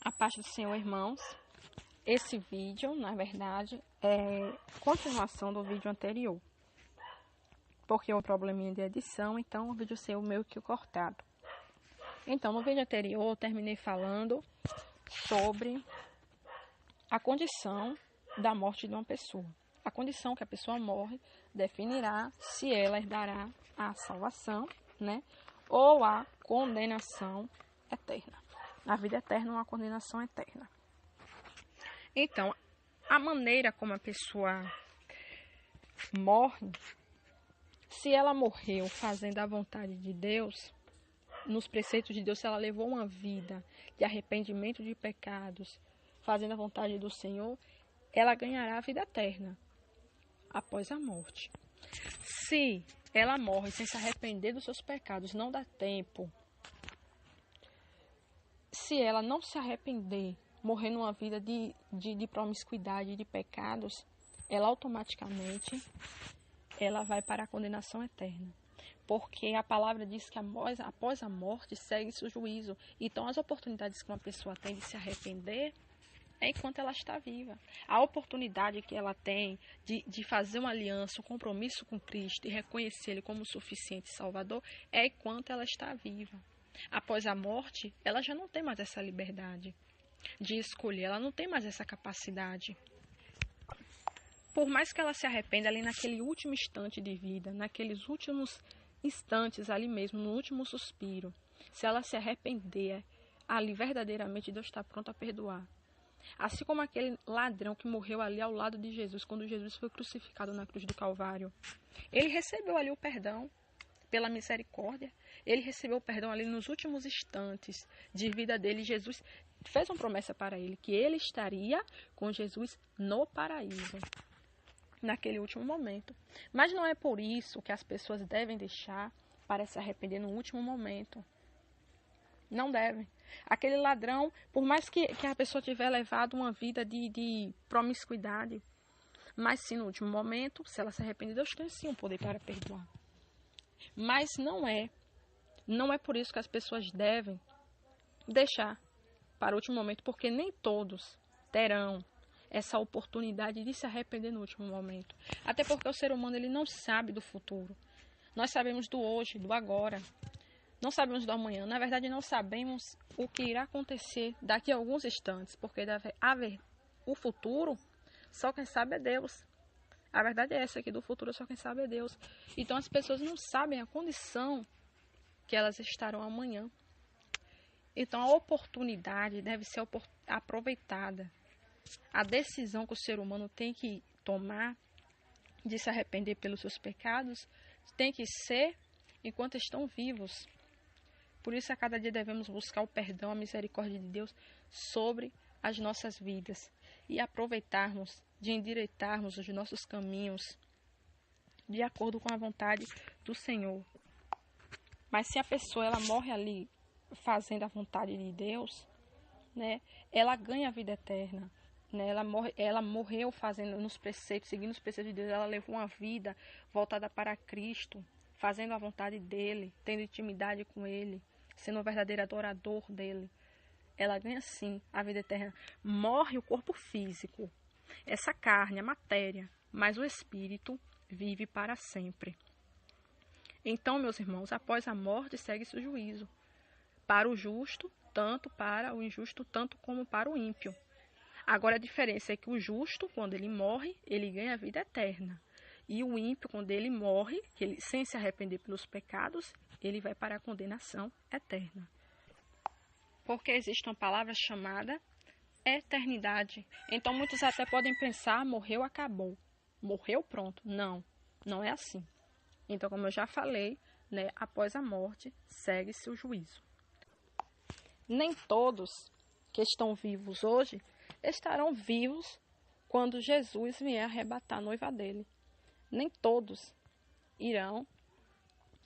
A paz do Senhor, irmãos. Esse vídeo, na verdade, é continuação do vídeo anterior. Porque houve um probleminha de edição, então o vídeo saiu meio que cortado. Então, no vídeo anterior, eu terminei falando sobre a condição da morte de uma pessoa. A condição que a pessoa morre definirá se ela herdará a salvação, né, ou a condenação eterna. A vida eterna ou a condenação eterna. Então, a maneira como a pessoa morre, se ela morreu fazendo a vontade de Deus, nos preceitos de Deus, se ela levou uma vida de arrependimento de pecados, fazendo a vontade do Senhor, ela ganhará a vida eterna após a morte. Se ela morre sem se arrepender dos seus pecados, não dá tempo. Se ela não se arrepender, morrer numa vida de promiscuidade, de pecados, ela automaticamente ela vai para a condenação eterna. Porque a palavra diz que após a morte segue-se o juízo. Então, as oportunidades que uma pessoa tem de se arrepender é enquanto ela está viva. A oportunidade que ela tem de fazer uma aliança, um compromisso com Cristo e reconhecer Ele como suficiente Salvador é enquanto ela está viva. Após a morte, ela já não tem mais essa liberdade de escolher, ela não tem mais essa capacidade. Por mais que ela se arrependa ali naquele último instante de vida, naqueles últimos instantes ali mesmo, no último suspiro, se ela se arrepender, ali verdadeiramente Deus está pronto a perdoar. Assim como aquele ladrão que morreu ali ao lado de Jesus, quando Jesus foi crucificado na cruz do Calvário, ele recebeu ali o perdão pela misericórdia, ele recebeu o perdão ali nos últimos instantes de vida dele. Jesus fez uma promessa para ele, que ele estaria com Jesus no paraíso, naquele último momento. Mas não é por isso que as pessoas devem deixar para se arrepender no último momento. Não devem. Aquele ladrão, por mais que a pessoa tiver levado uma vida de promiscuidade, mas sim no último momento, se ela se arrepender, Deus tem sim o poder para perdoar. Mas não é por isso que as pessoas devem deixar para o último momento, porque nem todos terão essa oportunidade de se arrepender no último momento. Até porque o ser humano ele não sabe do futuro. Nós sabemos do hoje, do agora. Não sabemos do amanhã. Na verdade, não sabemos o que irá acontecer daqui a alguns instantes, porque o futuro, só quem sabe é Deus. A verdade é essa, que do futuro só quem sabe é Deus. Então as pessoas não sabem a condição que elas estarão amanhã. Então a oportunidade deve ser aproveitada. A decisão que o ser humano tem que tomar de se arrepender pelos seus pecados tem que ser enquanto estão vivos. Por isso, a cada dia devemos buscar o perdão, a misericórdia de Deus sobre as nossas vidas e aproveitarmos de endireitarmos os nossos caminhos de acordo com a vontade do Senhor. Mas se a pessoa ela morre ali fazendo a vontade de Deus, né, ela ganha a vida eterna. Né, ela morreu fazendo nos preceitos, seguindo os preceitos de Deus. Ela levou uma vida voltada para Cristo, fazendo a vontade dele, tendo intimidade com ele, sendo um verdadeiro adorador dele. Ela ganha sim a vida eterna. Morre o corpo físico, essa carne, a matéria, mas o espírito vive para sempre. Então, meus irmãos, após a morte segue-se o juízo. Para o justo, tanto para o injusto, tanto como para o ímpio. Agora a diferença é que o justo, quando ele morre, ele ganha a vida eterna. E o ímpio, quando ele morre, sem se arrepender pelos pecados, ele vai para a condenação eterna. Porque existe uma palavra chamada eternidade. Então muitos até podem pensar, morreu, acabou. Morreu, pronto. Não, não é assim. Então, como eu já falei, né, após a morte, segue-se o juízo. Nem todos que estão vivos hoje estarão vivos quando Jesus vier arrebatar a noiva dele. Nem todos irão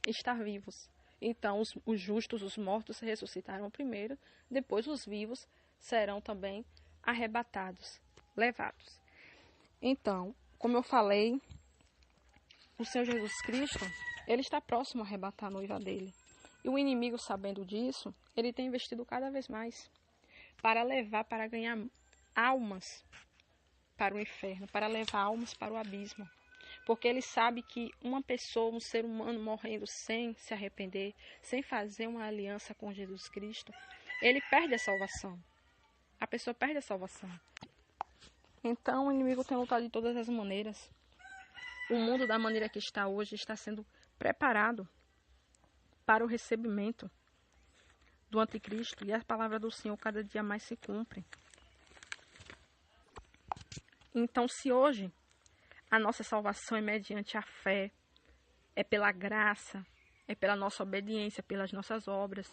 estar vivos. Então, os justos, os mortos, ressuscitarão primeiro, depois os vivos serão também arrebatados, levados. Então, como eu falei, o Senhor Jesus Cristo, ele está próximo a arrebatar a noiva dele. E o inimigo, sabendo disso, ele tem investido cada vez mais para ganhar almas para o inferno, para levar almas para o abismo. Porque ele sabe que uma pessoa, um ser humano morrendo sem se arrepender, sem fazer uma aliança com Jesus Cristo, ele perde a salvação. A pessoa perde a salvação. Então o inimigo tem lutado de todas as maneiras. O mundo, da maneira que está hoje, está sendo preparado para o recebimento do anticristo, e a palavra do Senhor cada dia mais se cumpre. Então, se hoje a nossa salvação é mediante a fé, é pela graça, é pela nossa obediência, pelas nossas obras,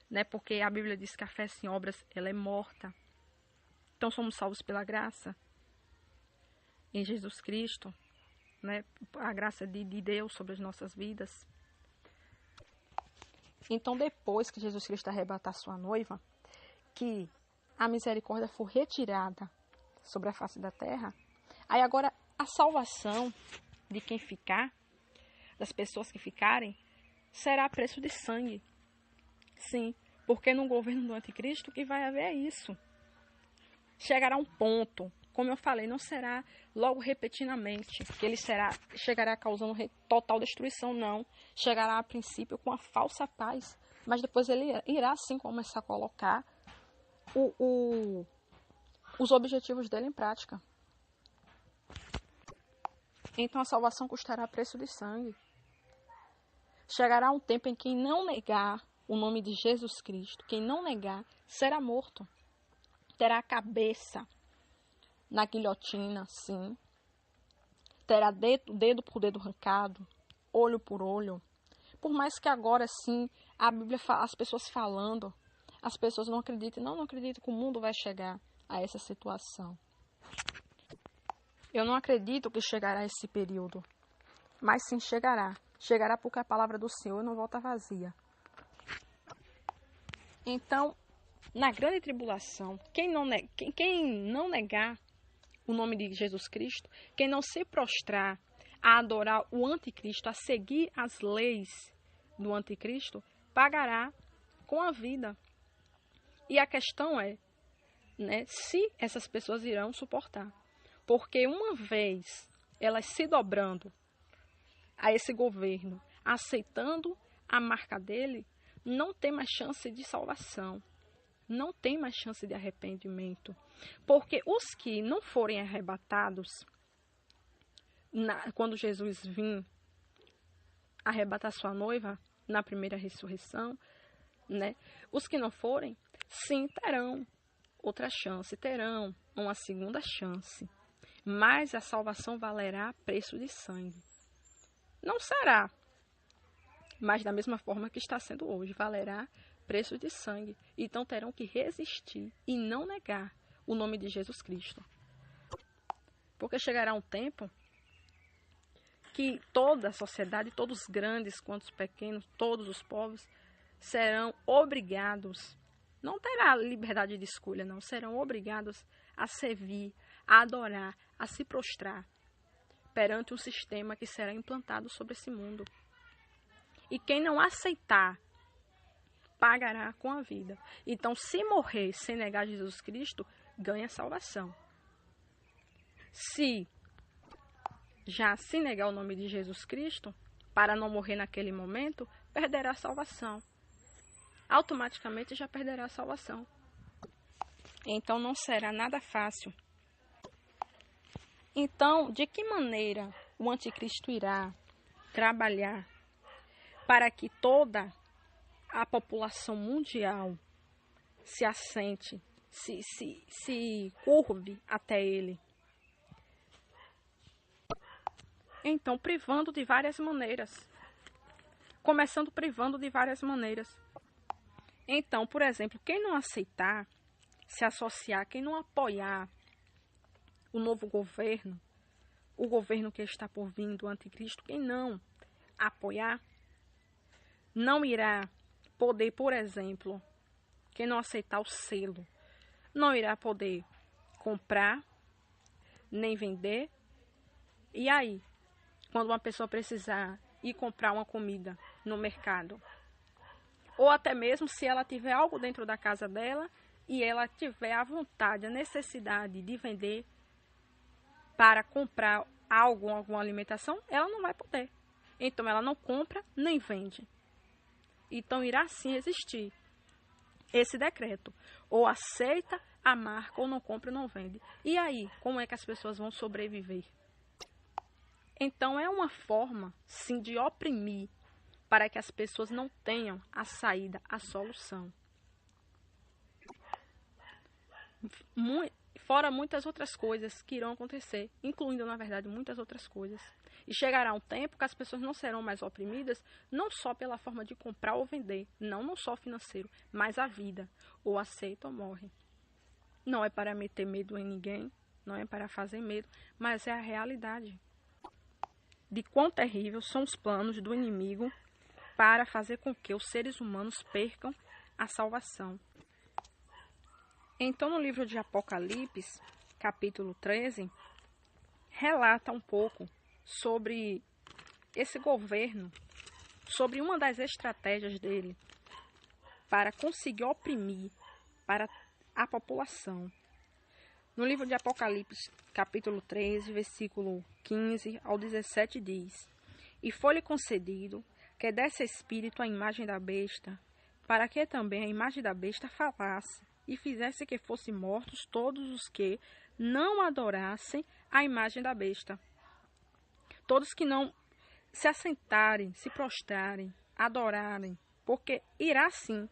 né? Porque a Bíblia diz que a fé sem obras, ela é morta. Então, somos salvos pela graça em Jesus Cristo, né? A graça de Deus sobre as nossas vidas. Então, depois que Jesus Cristo arrebatar sua noiva, que a misericórdia for retirada sobre a face da terra, aí agora a salvação de quem ficar, das pessoas que ficarem, será a preço de sangue. Sim, porque no governo do anticristo que vai haver isso. Chegará um ponto, como eu falei, não será logo repentinamente, que ele chegará causando total destruição, não. Chegará a princípio com a falsa paz, mas depois ele irá sim começar a colocar os objetivos dele em prática. Então a salvação custará preço de sangue. Chegará um tempo em que quem não negar o nome de Jesus Cristo, quem não negar, será morto. Terá a cabeça na guilhotina, sim. Terá dedo por dedo arrancado, olho por olho. Por mais que agora sim, a Bíblia, as pessoas falando, as pessoas não acreditam. Não acreditam que o mundo vai chegar a essa situação. Eu não acredito que chegará esse período, mas sim chegará. Chegará porque a palavra do Senhor não volta vazia. Então, na grande tribulação, quem não negar o nome de Jesus Cristo, quem não se prostrar a adorar o anticristo, a seguir as leis do anticristo, pagará com a vida. E a questão é, né, se essas pessoas irão suportar. Porque uma vez elas se dobrando a esse governo, aceitando a marca dele, não tem mais chance de salvação. Não tem mais chance de arrependimento. Porque os que não forem arrebatados, quando Jesus vir arrebatar sua noiva, na primeira ressurreição, né? Os que não forem, sim, terão outra chance, terão uma segunda chance. Mas a salvação valerá preço de sangue. Não será, mas da mesma forma que está sendo hoje, valerá preço de sangue. Então terão que resistir e não negar o nome de Jesus Cristo. Porque chegará um tempo que toda a sociedade, todos os grandes quanto os pequenos, todos os povos, serão obrigados, não terá liberdade de escolha, não, serão obrigados a servir, a adorar, a se prostrar perante um sistema que será implantado sobre esse mundo. E quem não aceitar, pagará com a vida. Então, se morrer sem negar Jesus Cristo, ganha salvação. Se já se negar o nome de Jesus Cristo, para não morrer naquele momento, perderá a salvação. Automaticamente já perderá a salvação. Então, não será nada fácil. Então, de que maneira o anticristo irá trabalhar para que toda a população mundial se assente, se curve até ele? Então, privando de várias maneiras. Começando privando de várias maneiras. Então, por exemplo, quem não aceitar se associar, quem não apoiar o novo governo, o governo que está por vir do anticristo, quem não apoiar, não irá poder, por exemplo, quem não aceitar o selo, não irá poder comprar, nem vender. E aí, quando uma pessoa precisar ir comprar uma comida no mercado, Ou até mesmo se ela tiver algo dentro da casa dela e ela tiver a vontade, a necessidade de vender para comprar algo, alguma alimentação, ela não vai poder. Então ela não compra nem vende. Então irá sim existir esse decreto. Ou aceita a marca ou não compra ou não vende. E aí, como é que as pessoas vão sobreviver? Então é uma forma, sim, de oprimir para que as pessoas não tenham a saída, a solução. Fora muitas outras coisas que irão acontecer, incluindo, na verdade, muitas outras coisas. E chegará um tempo que as pessoas não serão mais oprimidas, não só pela forma de comprar ou vender, não só financeiro, mas a vida. Ou aceita ou morre. Não é para meter medo em ninguém, não é para fazer medo, mas é a realidade de quão terríveis são os planos do inimigo para fazer com que os seres humanos percam a salvação. Então, no livro de Apocalipse, capítulo 13, relata um pouco sobre esse governo, sobre uma das estratégias dele para conseguir oprimir para a população. No livro de Apocalipse, capítulo 13, versículo 15 ao 17, diz: E foi-lhe concedido que desse espírito à imagem da besta, para que também a imagem da besta falasse, e fizesse que fossem mortos todos os que não adorassem a imagem da besta. Todos que não se assentarem, se prostrarem, adorarem, porque irá sim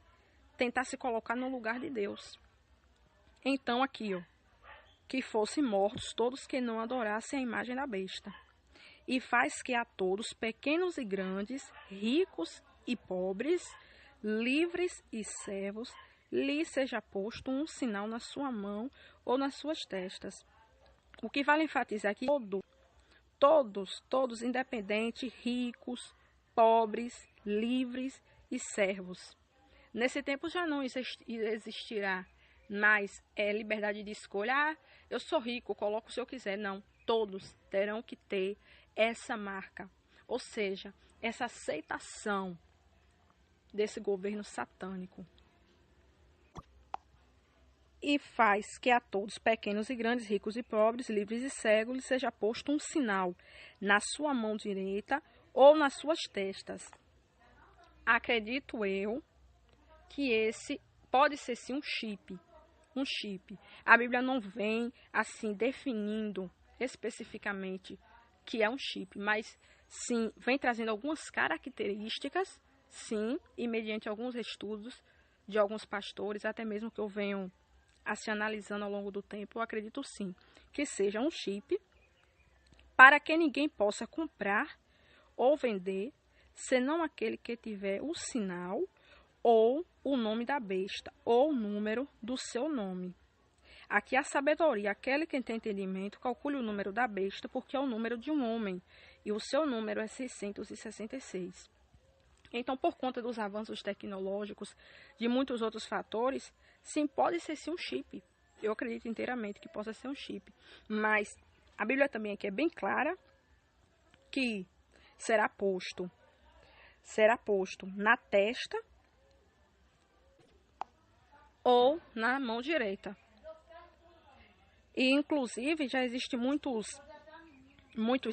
tentar se colocar no lugar de Deus. Então aqui, que fossem mortos todos que não adorassem a imagem da besta. E faz que a todos, pequenos e grandes, ricos e pobres, livres e servos, lhe seja posto um sinal na sua mão ou nas suas testas. O que vale enfatizar aqui, todos, independentes, ricos, pobres, livres e servos. Nesse tempo já não existirá mais liberdade de escolha. Eu sou rico, coloco se eu quiser. Não, todos terão que ter essa marca, ou seja, essa aceitação desse governo satânico. E faz que a todos, pequenos e grandes, ricos e pobres, livres e cegos, lhe seja posto um sinal na sua mão direita ou nas suas testas. Acredito eu que esse pode ser sim um chip. A Bíblia não vem assim definindo especificamente que é um chip, mas sim vem trazendo algumas características, sim, e mediante alguns estudos de alguns pastores, até mesmo que eu venho se analisando ao longo do tempo, eu acredito sim que seja um chip para que ninguém possa comprar ou vender, senão aquele que tiver o sinal ou o nome da besta, ou o número do seu nome. Aqui a sabedoria, aquele que tem entendimento, calcule o número da besta, porque é o número de um homem, e o seu número é 666. Então, por conta dos avanços tecnológicos, de muitos outros fatores, sim, pode ser sim um chip. Eu acredito inteiramente que possa ser um chip. Mas a Bíblia também aqui é bem clara que será posto na testa ou na mão direita. E, inclusive, já existem muitos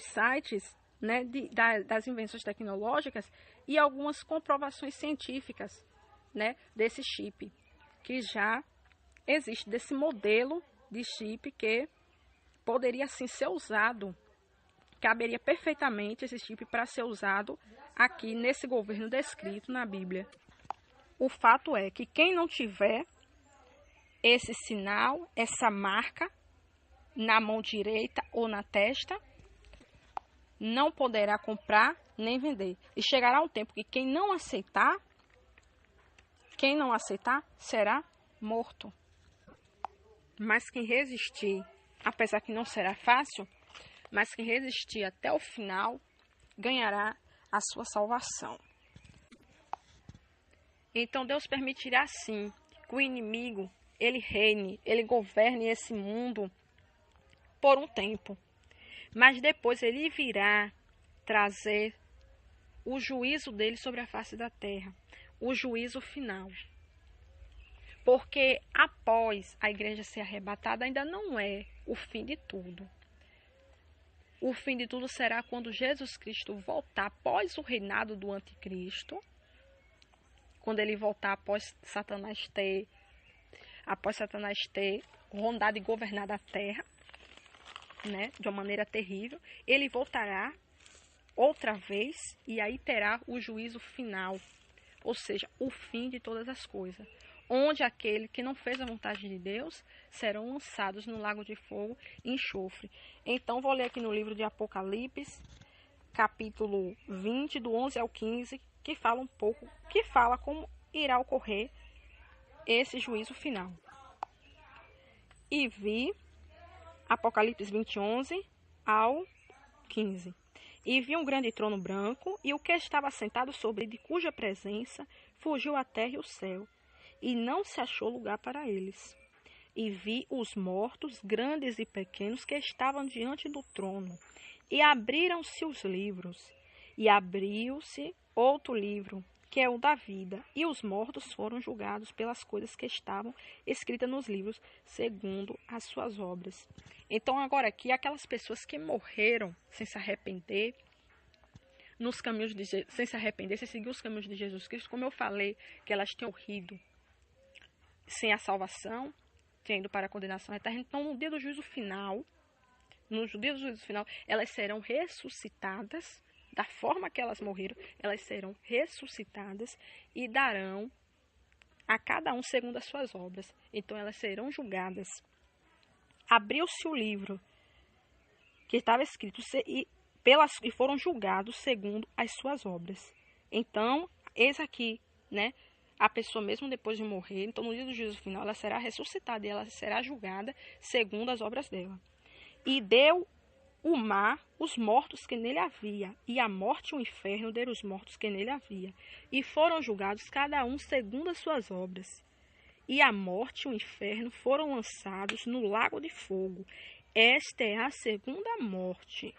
sites, né, das invenções tecnológicas e algumas comprovações científicas, né, desse chip, que já existe, desse modelo de chip que poderia, sim, ser usado, caberia perfeitamente esse chip para ser usado aqui nesse governo descrito na Bíblia. O fato é que quem não tiver esse sinal, essa marca na mão direita ou na testa, não poderá comprar nem vender. E chegará um tempo que quem não aceitar será morto. Mas quem resistir, apesar que não será fácil, mas quem resistir até o final, ganhará a sua salvação. Então Deus permitirá sim que o inimigo, ele reine, ele governe esse mundo por um tempo. Mas depois ele virá trazer o juízo dele sobre a face da terra. o juízo final. Porque após a igreja ser arrebatada, ainda não é o fim de tudo. O fim de tudo será quando Jesus Cristo voltar após o reinado do anticristo, quando ele voltar após Satanás ter rondado e governado a terra, né, de uma maneira terrível, ele voltará outra vez e aí terá o juízo final, ou seja, o fim de todas as coisas, onde aquele que não fez a vontade de Deus serão lançados no lago de fogo e enxofre. Então, vou ler aqui no livro de Apocalipse, capítulo 20, do 11 ao 15, que fala como irá ocorrer esse juízo final. E vi, Apocalipse 20, 11 ao 15. E vi um grande trono branco, e o que estava sentado sobre ele, de cuja presença fugiu a terra e o céu, e não se achou lugar para eles. E vi os mortos, grandes e pequenos, que estavam diante do trono. E abriram-se os livros. E abriu-se outro livro, que é o da vida. E os mortos foram julgados pelas coisas que estavam escritas nos livros, segundo as suas obras. Então, agora aqui, aquelas pessoas que morreram sem se arrepender, sem se arrepender, sem seguir os caminhos de Jesus Cristo, como eu falei, que elas tinham morrido sem a salvação, tendo para a condenação eterna. Então, no dia do juízo final, elas serão ressuscitadas, da forma que elas morreram, elas serão ressuscitadas e darão a cada um segundo as suas obras. Então, elas serão julgadas. Abriu-se o livro que estava escrito e foram julgados segundo as suas obras. Então, eis aqui, né? A pessoa mesmo depois de morrer, então no dia do juízo final, ela será ressuscitada e ela será julgada segundo as obras dela. E deu o mar os mortos que nele havia, e a morte e o inferno deram os mortos que nele havia, e foram julgados cada um segundo as suas obras. E a morte e o inferno foram lançados no lago de fogo. Esta é a segunda morte.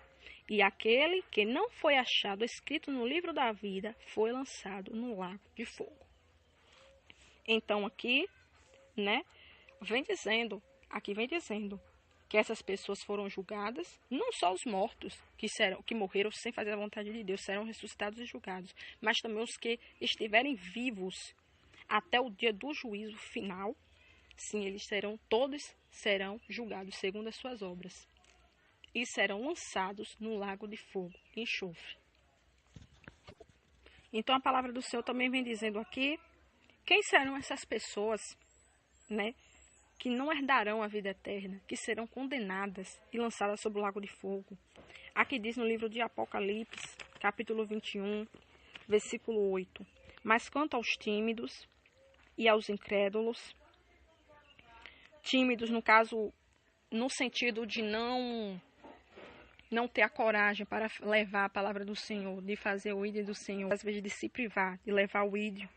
E aquele que não foi achado escrito no livro da vida foi lançado no lago de fogo. Então aqui, né, vem dizendo que essas pessoas foram julgadas, não só os mortos que morreram sem fazer a vontade de Deus serão ressuscitados e julgados, mas também os que estiverem vivos até o dia do juízo final. Sim, todos serão julgados segundo as suas obras e serão lançados no lago de fogo e enxofre. Então a palavra do Senhor também vem dizendo aqui quem serão essas pessoas, né, que não herdarão a vida eterna, que serão condenadas e lançadas sobre o lago de fogo. Aqui diz no livro de Apocalipse, capítulo 21, versículo 8. Mas quanto aos tímidos e aos incrédulos, tímidos no caso, no sentido de não ter a coragem para levar a palavra do Senhor, de fazer o ídolo do Senhor, às vezes de se privar, de levar o ídolo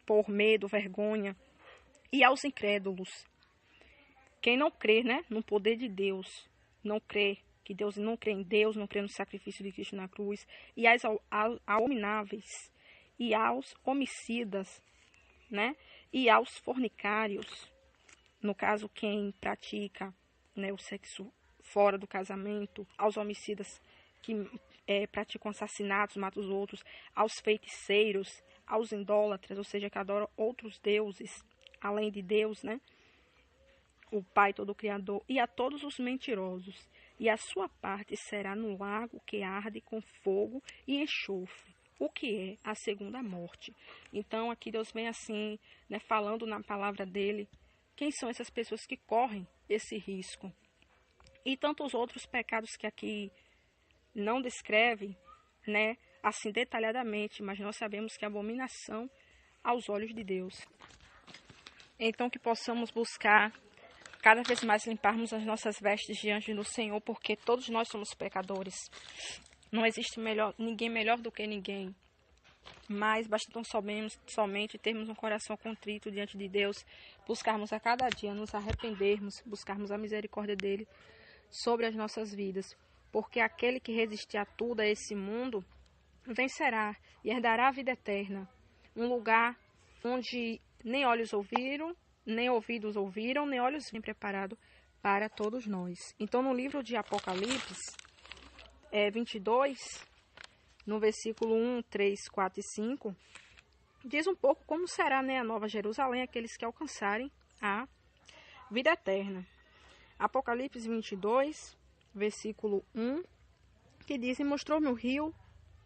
por medo, vergonha, e aos incrédulos. Quem não crê, né, no poder de Deus, não crê em Deus, não crê no sacrifício de Cristo na cruz, e aos abomináveis, e aos homicidas, né, e aos fornicários, no caso quem pratica, né, o sexo fora do casamento, aos homicidas que praticam assassinatos, matam os outros, aos feiticeiros, aos idólatras, ou seja, que adoram outros deuses, além de Deus, né? O Pai Todo-Criador, e a todos os mentirosos. E a sua parte será no lago que arde com fogo e enxofre, o que é a segunda morte. Então, aqui Deus vem assim, né, falando na palavra dele, quem são essas pessoas que correm esse risco. E tantos outros pecados que aqui não descreve, né, assim detalhadamente, mas nós sabemos que é abominação aos olhos de Deus. Então que possamos buscar cada vez mais limparmos as nossas vestes diante do Senhor, porque todos nós somos pecadores. Não existe ninguém melhor do que ninguém. Mas basta tão somente termos um coração contrito diante de Deus, buscarmos a cada dia, nos arrependermos, buscarmos a misericórdia dele sobre as nossas vidas. Porque aquele que resistir a tudo, a esse mundo, vencerá e herdará a vida eterna. um lugar onde nem olhos ouviram, nem ouvidos ouviram, nem olhos nem preparado para todos nós. Então, no livro de Apocalipse 22, no versículo 1, 3, 4 e 5, diz um pouco como será, né, a Nova Jerusalém, aqueles que alcançarem a vida eterna. Apocalipse 22, versículo 1, que diz: E mostrou-me o rio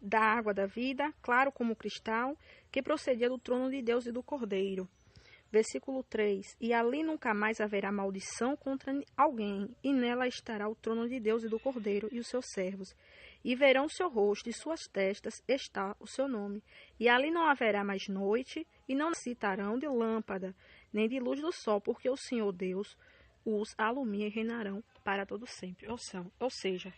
da água da vida, claro como cristal, que procedia do trono de Deus e do Cordeiro. Versículo 3, e ali nunca mais haverá maldição contra alguém, e nela estará o trono de Deus e do Cordeiro e os seus servos. E verão o seu rosto, e suas testas está o seu nome. E ali não haverá mais noite, e não necessitarão de lâmpada, nem de luz do sol, porque o Senhor Deus os alumia e reinarão para todo sempre. Ou seja,